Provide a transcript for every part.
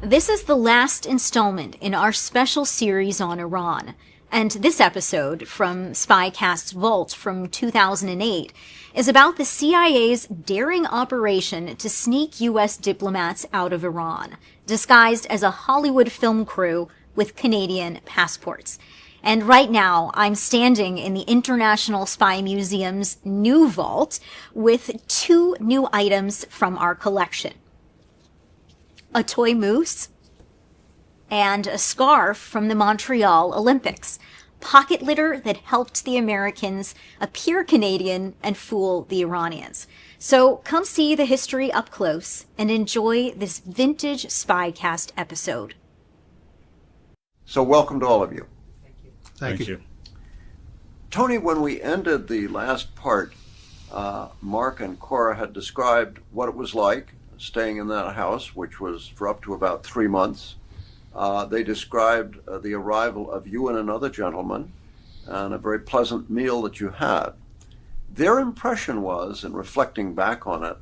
This is the last installment in our special series on Iran. And this episode from SpyCast's Vault from 2008 is about the CIA's daring operation to sneak U.S. diplomats out of Iran, disguised as a Hollywood film crew with Canadian passports. And right now, I'm standing in the International Spy Museum's new vault with two new items from our collection. A toy moose and a scarf from the Montreal Olympics. Pocket litter that helped the Americans appear Canadian and fool the Iranians. So come see the history up close and enjoy this vintage SpyCast episode. So welcome to all of you. Thank you. Tony, when we ended the last part, Mark and Cora had described what it was like staying in that house, which was for up to about 3 months. They described the arrival of you and another gentleman and a very pleasant meal that you had. Their impression was, in reflecting back on it,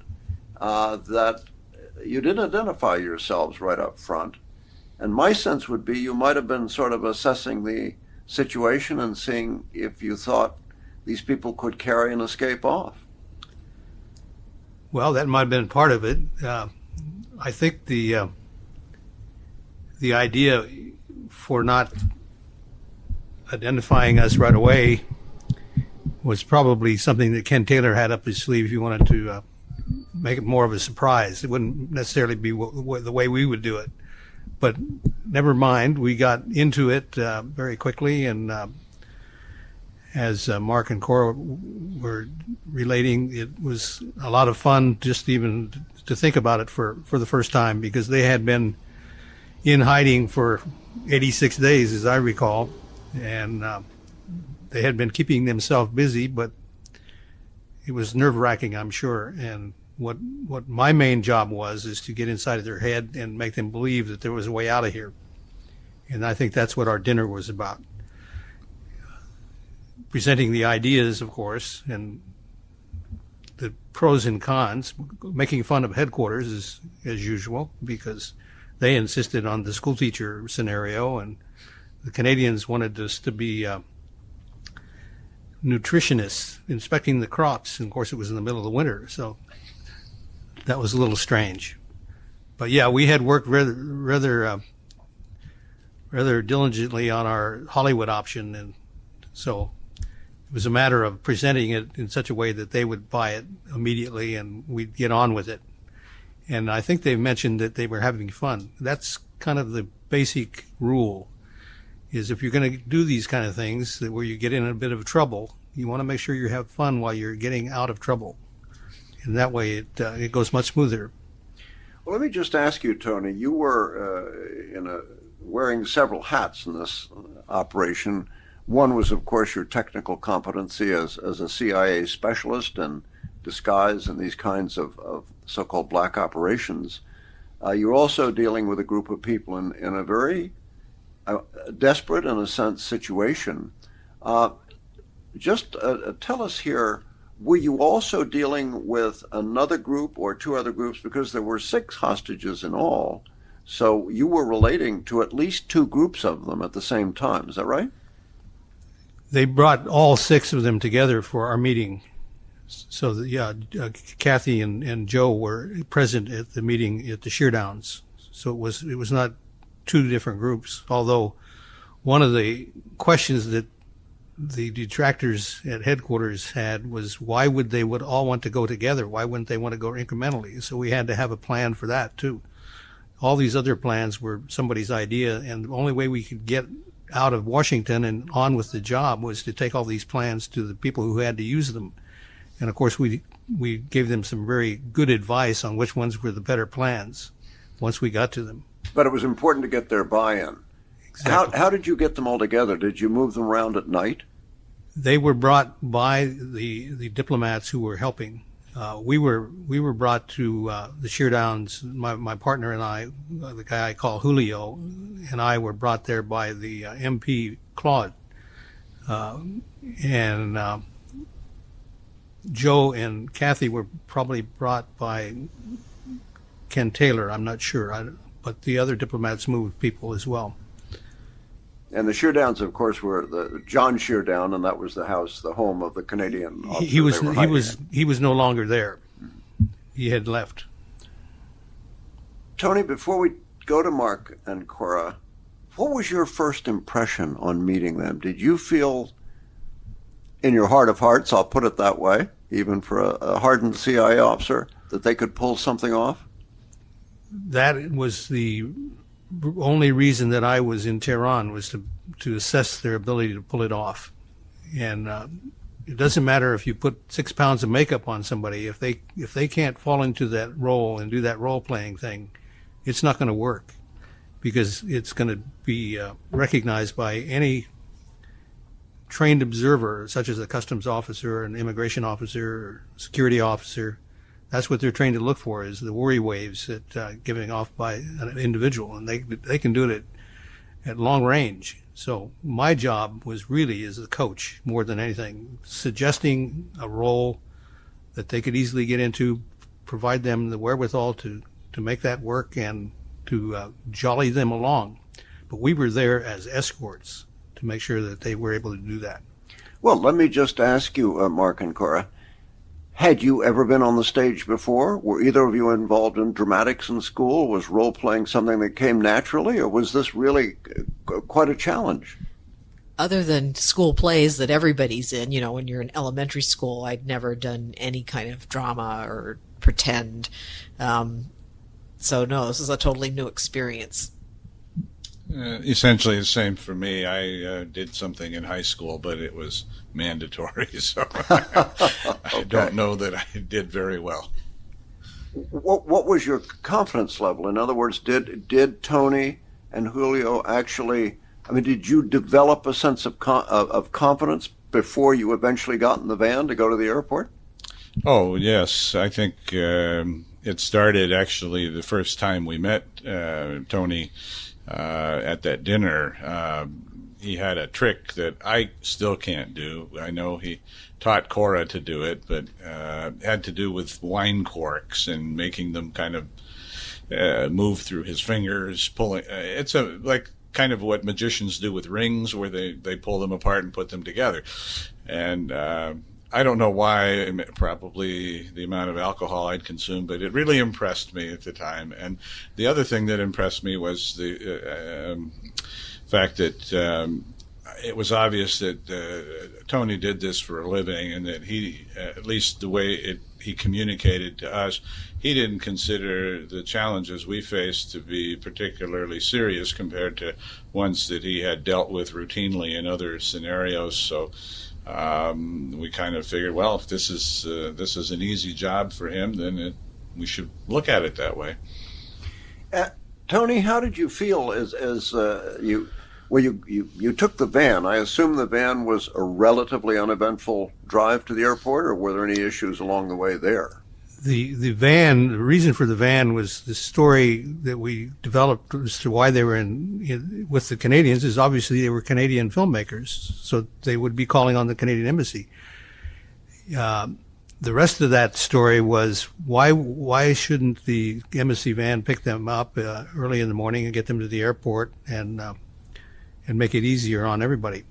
that you didn't identify yourselves right up front. And my sense would be you might have been sort of assessing the situation and seeing if you thought these people could carry and escape off. Well, that might have been part of it. I think the idea for not identifying us right away was probably something that Ken Taylor had up his sleeve. If you wanted to make it more of a surprise, it wouldn't necessarily be the way we would do it. But never mind, we got into it very quickly, and as Mark and Cora were relating, it was a lot of fun just even to think about it for the first time, because they had been in hiding for 86 days, as I recall, and they had been keeping themselves busy, but it was nerve-wracking, I'm sure. And what my main job was is to get inside of their head and make them believe that there was a way out of here. And I think that's what our dinner was about. Presenting the ideas, of course, and the pros and cons, making fun of headquarters as usual, because they insisted on the school teacher scenario, and the Canadians wanted us to be nutritionists inspecting the crops. And of course, it was in the middle of the winter, so that was a little strange. But yeah, we had worked rather diligently on our Hollywood option, and so it was a matter of presenting it in such a way that they would buy it immediately and we'd get on with it. And I think they mentioned that they were having fun. That's kind of the basic rule, is if you're going to do these kind of things where you get in a bit of trouble, you want to make sure you have fun while you're getting out of trouble. And that way it goes much smoother. Well, let me just ask you, Tony, you were wearing several hats in this operation. One was, of course, your technical competency as a CIA specialist in disguise and these kinds of so-called black operations. You're also dealing with a group of people in a very desperate, in a sense, situation. Just tell us here, were you also dealing with another group or two other groups? Because there were 6 hostages in all. So you were relating to at least 2 groups of them at the same time. Is that right? They brought all 6 of them together for our meeting. So, Kathy and Joe were present at the meeting at the Sheerdowns. So it was not 2 different groups, although one of the questions that the detractors at headquarters had was, why would they all want to go together? Why wouldn't they want to go incrementally? So we had to have a plan for that, too. All these other plans were somebody's idea, and the only way we could get out of Washington and on with the job was to take all these plans to the people who had to use them. And of course, we gave them some very good advice on which ones were the better plans once we got to them. But it was important to get their buy-in. Exactly. How did you get them all together? Did you move them around at night? They were brought by the diplomats who were helping. We were brought to the Sheerdowns. My partner and I, the guy I call Julio, and I were brought there by the MP Claude, and Joe and Kathy were probably brought by Ken Taylor. I'm not sure, but the other diplomats moved people as well. And the Sheardowns, of course, were the John Sheardown, and that was the house, the home of the Canadian officer. He was no longer there. He had left. Tony, before we go to Mark and Cora, what was your first impression on meeting them? Did you feel, in your heart of hearts, I'll put it that way, even for a hardened CIA officer, that they could pull something off? That was the only reason that I was in Tehran, was to assess their ability to pull it off. And it doesn't matter if you put 6 pounds of makeup on somebody, if they can't fall into that role and do that role-playing thing, it's not going to work, because it's going to be recognized by any trained observer, such as a customs officer, an immigration officer, or security officer. That's what they're trained to look for, is the worry waves that giving off by an individual, and they can do it at long range. So my job was really as a coach more than anything, suggesting a role that they could easily get into, provide them the wherewithal to make that work, and to jolly them along. But we were there as escorts to make sure that they were able to do that. Well, let me just ask you, Mark and Cora, had you ever been on the stage before? Were either of you involved in dramatics in school? Was role-playing something that came naturally, or was this really quite a challenge? Other than school plays that everybody's in, when you're in elementary school, I'd never done any kind of drama or pretend. So no, this is a totally new experience. Essentially the same for me. I did something in high school, but it was mandatory, so I don't know that I did very well. What was your confidence level? In other words, did Tony and Julio actually, did you develop a sense of confidence before you eventually got in the van to go to the airport? Oh, yes. I think it started actually the first time we met Tony at that dinner. He had a trick that I still can't do. I know he taught Cora to do it, but had to do with wine corks and making them kind of move through his fingers, pulling. It's like kind of what magicians do with rings, where they pull them apart and put them together. And I don't know why, probably the amount of alcohol I'd consumed, but it really impressed me at the time. And the other thing that impressed me was the fact that it was obvious that Tony did this for a living, and that he, at least the way he communicated to us, he didn't consider the challenges we faced to be particularly serious compared to ones that he had dealt with routinely in other scenarios. So we kind of figured, well, if this is an easy job for him, then we should look at it that way. Tony, how did you feel as you took the van? I assume the van was a relatively uneventful drive to the airport, or were there any issues along the way there? The van, the reason for the van was the story that we developed as to why they were in with the Canadians is obviously they were Canadian filmmakers, so they would be calling on the Canadian embassy. The rest of that story was why shouldn't the embassy van pick them up early in the morning and get them to the airport and make it easier on everybody.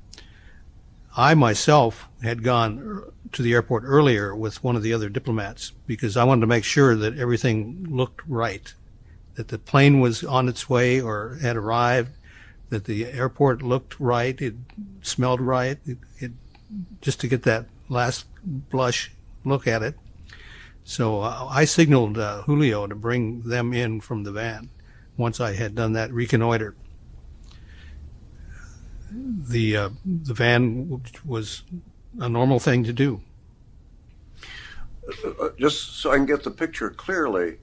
I myself had gone to the airport earlier with one of the other diplomats because I wanted to make sure that everything looked right, that the plane was on its way or had arrived, that the airport looked right, it smelled right, it just to get that last blush look at it. So I signaled Julio to bring them in from the van once I had done that reconnoiter. The van was a normal thing to do. Just so I can get the picture clearly,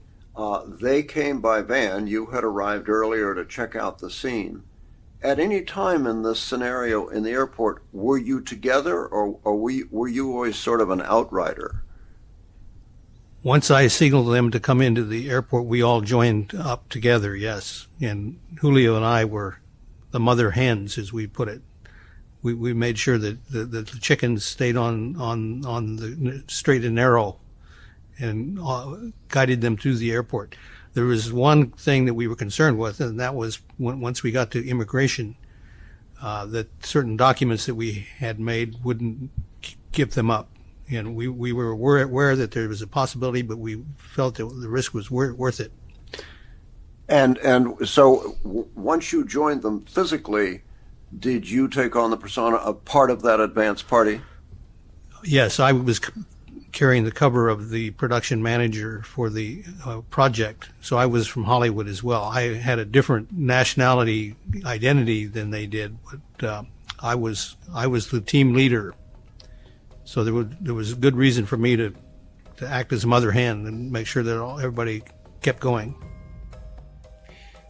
they came by van. You had arrived earlier to check out the scene. At any time in this scenario in the airport, were you together, or were you always sort of an outrider? Once I signaled them to come into the airport, we all joined up together, yes. And Julio and I were the mother hens, as we put it. We made sure that the chickens stayed on the straight and narrow and guided them through the airport. There was one thing that we were concerned with, and that was once we got to immigration, that certain documents that we had made wouldn't give them up. And we were aware that there was a possibility, but we felt that the risk was worth it. And so once you joined them physically, did you take on the persona of part of that advance party? Yes, I was carrying the cover of the production manager for the project, so I was from Hollywood as well. I had a different nationality identity than they did, but I was the team leader, so there was a good reason for me to act as a mother hen and make sure that everybody kept going.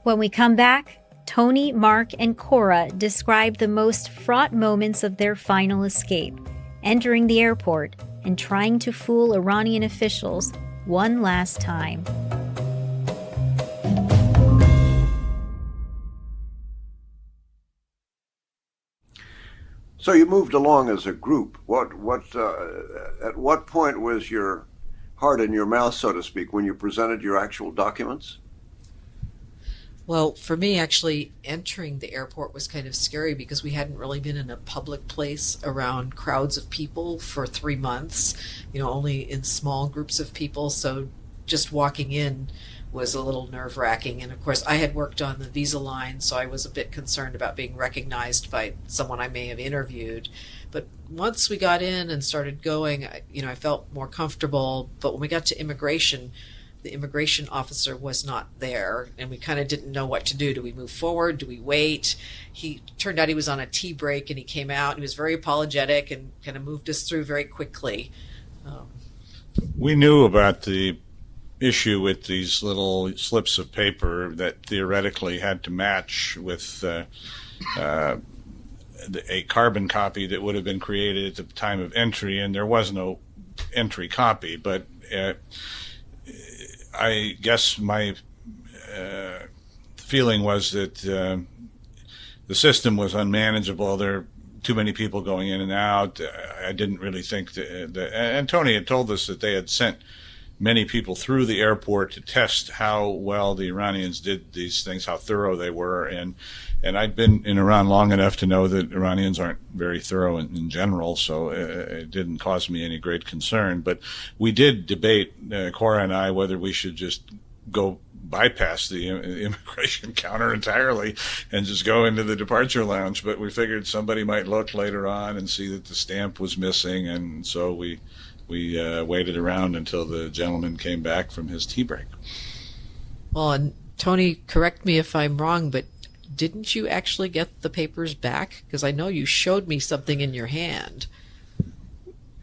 When we come back, Tony, Mark, and Cora describe the most fraught moments of their final escape, entering the airport and trying to fool Iranian officials one last time. So you moved along as a group. At what point was your heart in your mouth, so to speak, when you presented your actual documents? Well, for me, actually, entering the airport was kind of scary because we hadn't really been in a public place around crowds of people for 3 months, only in small groups of people. So just walking in was a little nerve-wracking. And of course, I had worked on the visa line, so I was a bit concerned about being recognized by someone I may have interviewed. But once we got in and started going, I felt more comfortable. But when we got to immigration, the immigration officer was not there, and we kind of didn't know what to do. Do we move forward? Do we wait? He turned out he was on a tea break, and he came out, and he was very apologetic and kind of moved us through very quickly. We knew about the issue with these little slips of paper that theoretically had to match with a carbon copy that would have been created at the time of entry, and there was no entry copy, but I guess my feeling was that the system was unmanageable. There were too many people going in and out. I didn't really think that and Tony had told us that they had sent many people through the airport to test how well the Iranians did these things, how thorough they were. And I'd been in Iran long enough to know that Iranians aren't very thorough in general, so it didn't cause me any great concern. But we did debate, Cora and I, whether we should just go bypass the immigration counter entirely and just go into the departure lounge. But we figured somebody might look later on and see that the stamp was missing, and so we waited around until the gentleman came back from his tea break. Well, and Tony, correct me if I'm wrong, but didn't you actually get the papers back? Because I know you showed me something in your hand.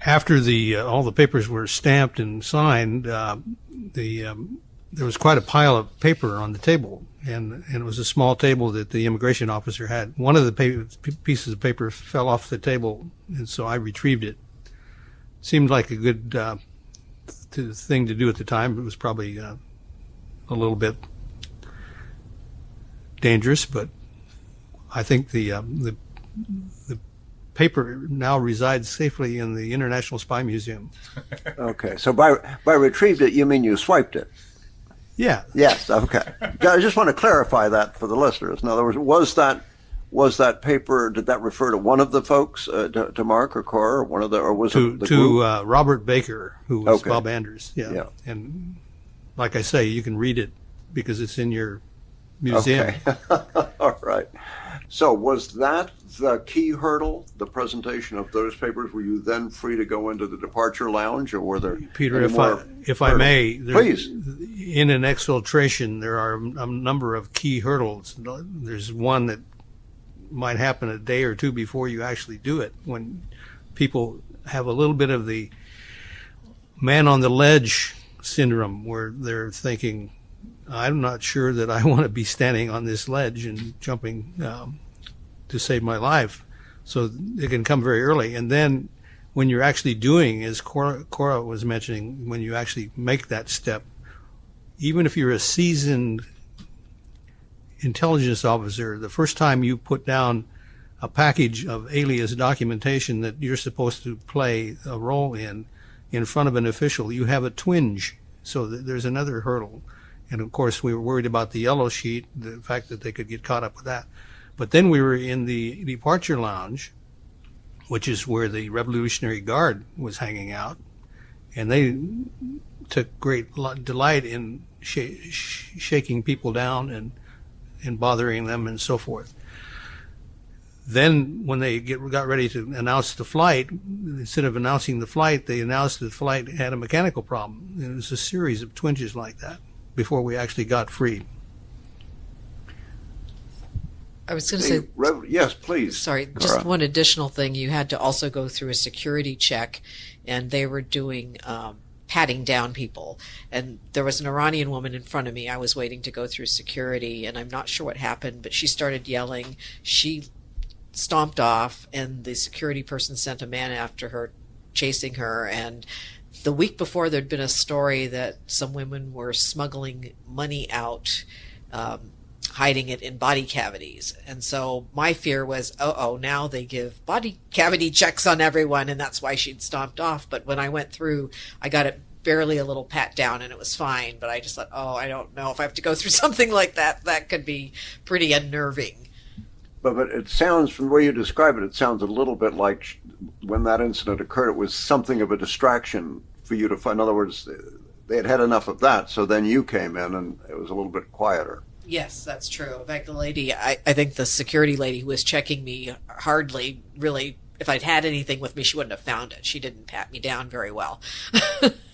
After all the papers were stamped and signed, there was quite a pile of paper on the table, and it was a small table that the immigration officer had. One of the pieces of paper fell off the table, and so I retrieved it. Seemed like a good thing to do at the time. It was probably a little bit dangerous, but I think the paper now resides safely in the International Spy Museum. Okay, so by retrieved it, you mean you swiped it? Yeah. Yes. Okay. I just want to clarify that for the listeners. In other words, was that paper? Did that refer to one of the folks, to Mark or Cora, or one of the, or was it the group? Robert Baker, who was Okay. Bob Anders? Yeah. And like I say, you can read it because it's in your museum. Okay. All right. So was that the key hurdle, the presentation of those papers? Were you then free to go into the departure lounge, or were there Peter, any if more I may, Please. In an exfiltration, there are a number of key hurdles. There's one that might happen a day or two before you actually do it, when people have a little bit of the man on the ledge syndrome, where they're thinking, I'm not sure that I want to be standing on this ledge and jumping to save my life. So it can come very early. And then when you're actually doing, as Cora was mentioning, when you actually make that step, even if you're a seasoned intelligence officer, the first time you put down a package of alias documentation that you're supposed to play a role in front of an official, you have a twinge. So there's another hurdle. And of course, we were worried about the yellow sheet, the fact that they could get caught up with that. But then we were in the departure lounge, which is where the Revolutionary Guard was hanging out. And they took great delight in shaking people down and bothering them and so forth. Then when they got ready to announce the flight, instead of announcing the flight, they announced that the flight had a mechanical problem. And it was a series of twinges like that before we actually got free. I was going to say, yes, please. Sorry, Cora. just one additional thing. You had to also go through a security check, and they were doing patting down people. And there was an Iranian woman in front of me. I was waiting to go through security, and I'm not sure what happened, but she started yelling. She stomped off, and the security person sent a man after her, chasing her. And the week before, there'd been a story that some women were smuggling money out, hiding it in body cavities. And so my fear was, now they give body cavity checks on everyone, and that's why she'd stomped off. But when I went through, I got it barely a little pat down, and it was fine. But I just thought, I don't know if I have to go through something like that. That could be pretty unnerving. But it sounds, from the way you describe it, it sounds a little bit like when that incident occurred, it was something of a distraction for you to find. In other words, they had had enough of that, so then you came in and it was a little bit quieter. Yes, that's true. In fact, the lady, I think the security lady who was checking me hardly really, if I'd had anything with me, she wouldn't have found it. She didn't pat me down very well.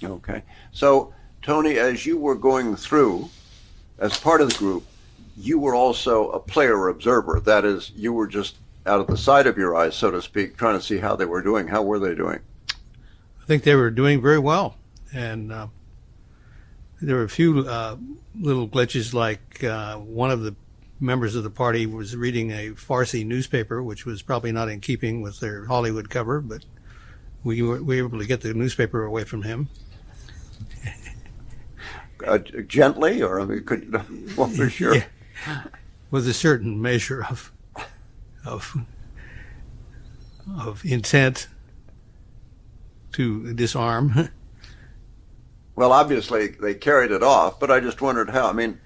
Okay. So, Tony, as you were going through, as part of the group, you were also a player observer. That is, you were just out of the side of your eyes, so to speak, trying to see how they were doing. How were they doing? I think they were doing very well. And there were a few little glitches, like one of the members of the party was reading a Farsi newspaper, which was probably not in keeping with their Hollywood cover, but we were able to get the newspaper away from him. Gently, or I mean, well, for sure. Yeah. With a certain measure of intent to disarm. Well, obviously they carried it off, but I just wondered how. I mean,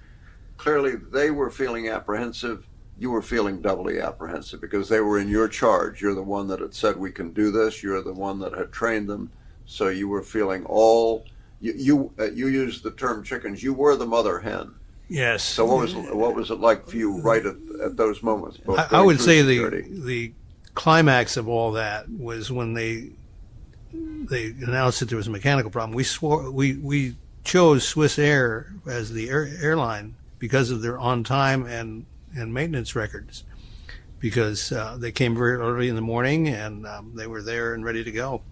clearly they were feeling apprehensive. You were feeling doubly apprehensive because they were in your charge. You're the one that had said we can do this. You're the one that had trained them. So you were feeling all. You used the term chickens. You were the mother hen. Yes. So what was it like for you right at those moments? I would say the climax of all that was when they announced that there was a mechanical problem. We chose Swiss Air as the airline because of their on time and maintenance records, because they came very early in the morning and they were there and ready to go.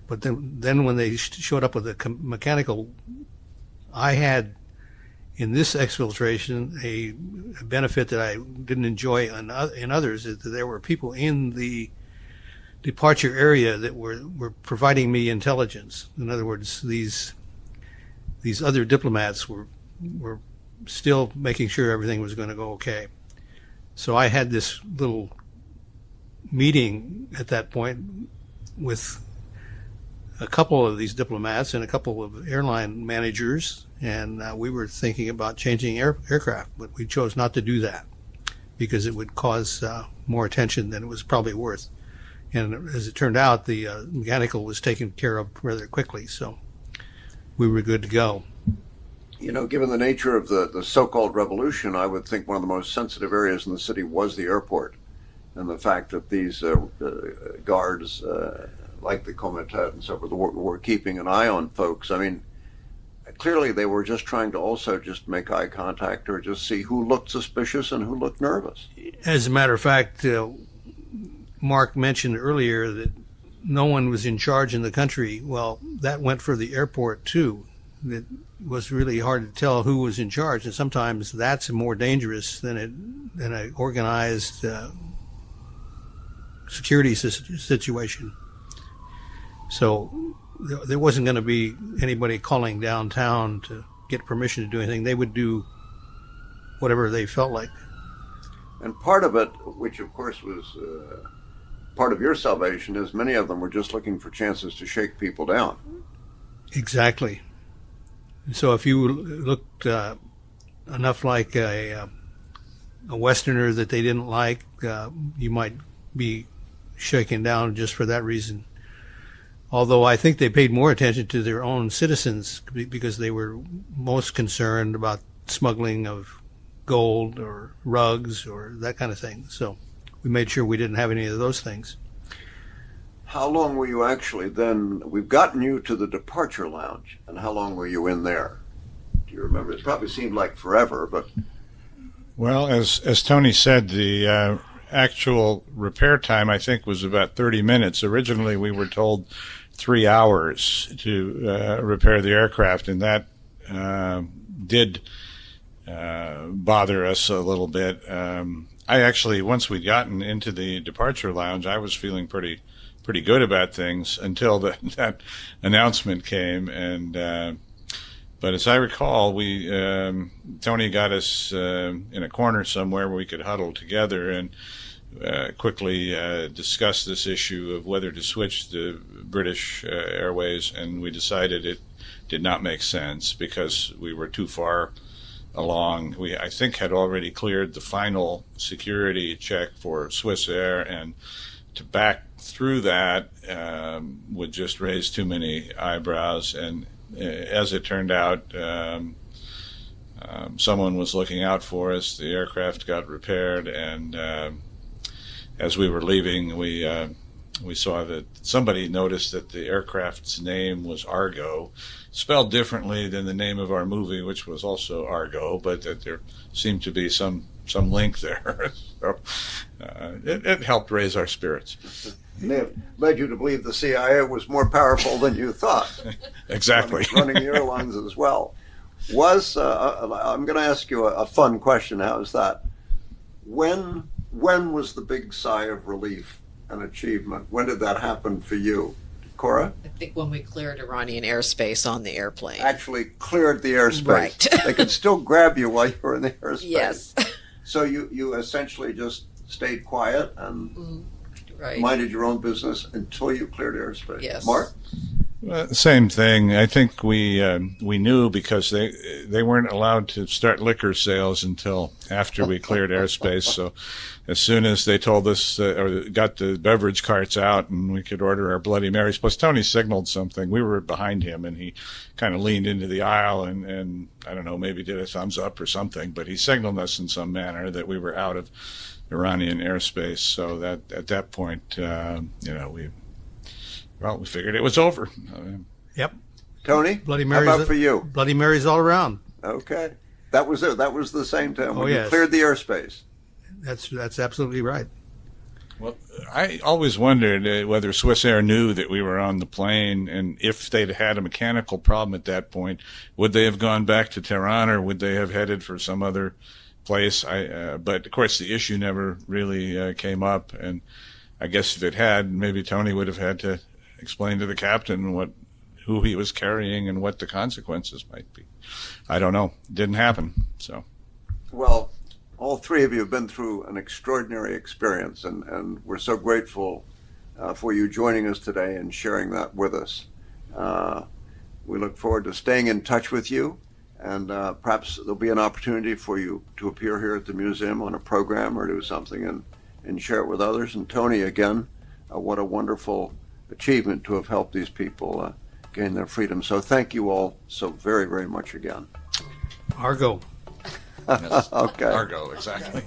But then when they showed up with a mechanical, I had in this exfiltration a benefit that I didn't enjoy in others, is that there were people in the departure area that were providing me intelligence. In other words, these other diplomats were still making sure everything was going to go okay. So I had this little meeting at that point with a couple of these diplomats and a couple of airline managers, and we were thinking about changing aircraft, but we chose not to do that because it would cause more attention than it was probably worth. And as it turned out, the mechanical was taken care of rather quickly, so we were good to go. You know, given the nature of the so-called revolution, I would think one of the most sensitive areas in the city was the airport, and the fact that these guards, like the Comitet and so forth, were keeping an eye on folks. I mean, clearly they were just trying to also just make eye contact or just see who looked suspicious and who looked nervous. As a matter of fact, Mark mentioned earlier that no one was in charge in the country. Well, that went for the airport too. It was really hard to tell who was in charge, and sometimes that's more dangerous than an organized security situation. So there wasn't going to be anybody calling downtown to get permission to do anything. They would do whatever they felt like. And part of it, which of course was part of your salvation, is many of them were just looking for chances to shake people down. Exactly. So if you looked enough like a Westerner that they didn't like, you might be shaken down just for that reason. Although I think they paid more attention to their own citizens because they were most concerned about smuggling of gold or rugs or that kind of thing. So we made sure we didn't have any of those things. How long were you actually then? We've gotten you to the departure lounge, and how long were you in there? Do you remember? It probably seemed like forever, but... Well, as Tony said, the actual repair time, I think, was about 30 minutes. Originally, we were told 3 hours to repair the aircraft, and that did bother us a little bit. I actually, once we'd gotten into the departure lounge, I was feeling pretty good about things until that announcement came. And but as I recall, Tony got us in a corner somewhere where we could huddle together and quickly discuss this issue of whether to switch to British Airways, and we decided it did not make sense because we were too far along. We, I think, had already cleared the final security check for Swiss Air, and to back through that would just raise too many eyebrows. And as it turned out, someone was looking out for us. The aircraft got repaired, and as we were leaving, we saw that somebody noticed that the aircraft's name was Argo, spelled differently than the name of our movie, which was also Argo, but that there seemed to be some link there. So it helped raise our spirits. And it led you to believe the CIA was more powerful than you thought. Exactly. Running the airlines as well. I'm going to ask you a fun question. How is that? When was the big sigh of relief and achievement? When did that happen for you? Cora? I think when we cleared Iranian airspace on the airplane. Actually cleared the airspace. Right. They could still grab you while you were in the airspace. Yes. So you essentially just stayed quiet and right. minded your own business until you cleared airspace. Yes. Mark? Same thing. I think we knew because they weren't allowed to start liquor sales until after we cleared airspace. So as soon as they told us or got the beverage carts out and we could order our Bloody Marys, plus Tony signaled something. We were behind him and he kind of leaned into the aisle and I don't know, maybe did a thumbs up or something, but he signaled us in some manner that we were out of Iranian airspace. So that at that point, we figured it was over. Yep. Tony? Bloody Marys. How about for you? Bloody Marys all around. Okay. That was it. That was the same time when yes. you cleared the airspace. That's absolutely right. Well, I always wondered whether Swiss Air knew that we were on the plane, and if they'd had a mechanical problem at that point, would they have gone back to Tehran or would they have headed for some other place? But of course the issue never really came up, and I guess if it had, maybe Tony would have had to explain to the captain who he was carrying and what the consequences might be. I don't know. It didn't happen. So, well, all three of you have been through an extraordinary experience, and we're so grateful for you joining us today and sharing that with us. We look forward to staying in touch with you, and perhaps there'll be an opportunity for you to appear here at the museum on a program or do something and share it with others. And Tony, again, what a wonderful achievement to have helped these people gain their freedom. So thank you all so very, very much again. Argo. yes. Okay. Argo, exactly.